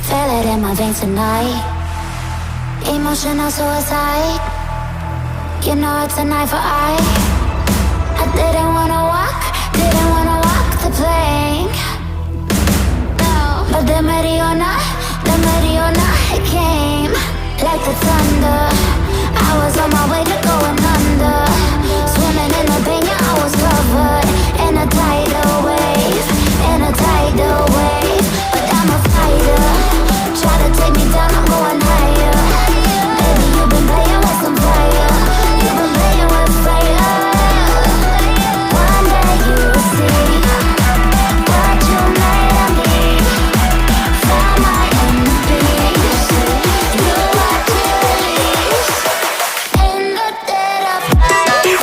Feel it in my veins tonight. Emotional suicide. You know it's a night for I didn't wanna walk the plank. No. But the Mariona, it came like the thunder. I was on my way to going under. Swimming in the pain, yeah, I was covered in a tidal wave, But I'm a fighter. Try to take me down, I'm going higher. Baby, you've been playing with some fire. You've been playing with fire. One day you'll see what you made of me. Found my enemies. You are to release in the dead of night.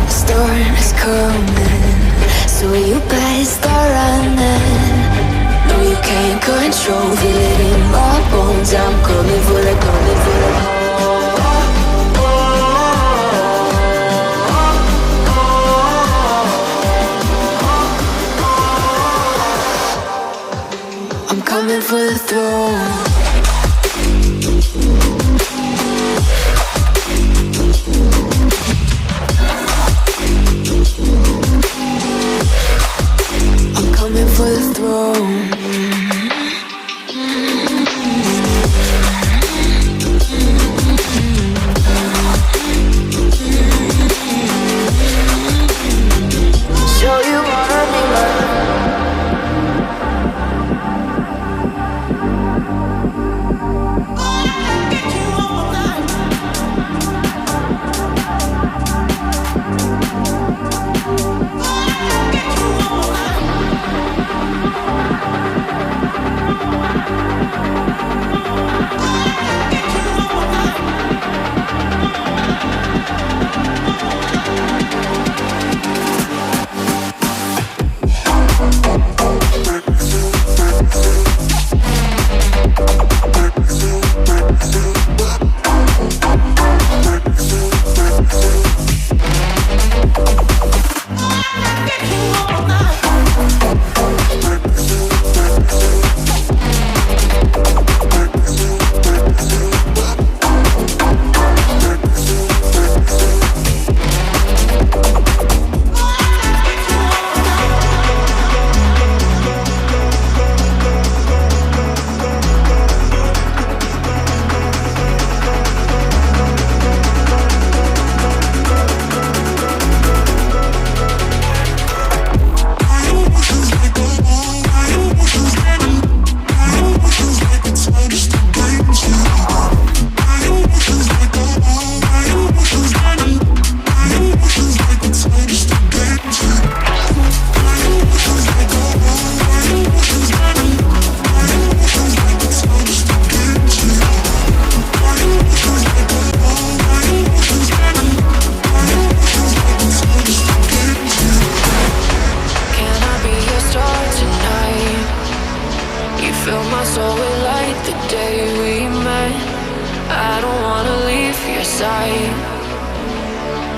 Storm is coming, so you better start running. No, you can't control, feel it in my bones. I'm coming for the, I'm coming for the throne. Coming for the throne. Show you wanna be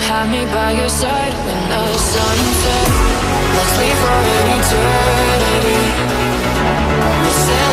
Have me by your side when the sun sets. Let's leave for an eternity. We'll sail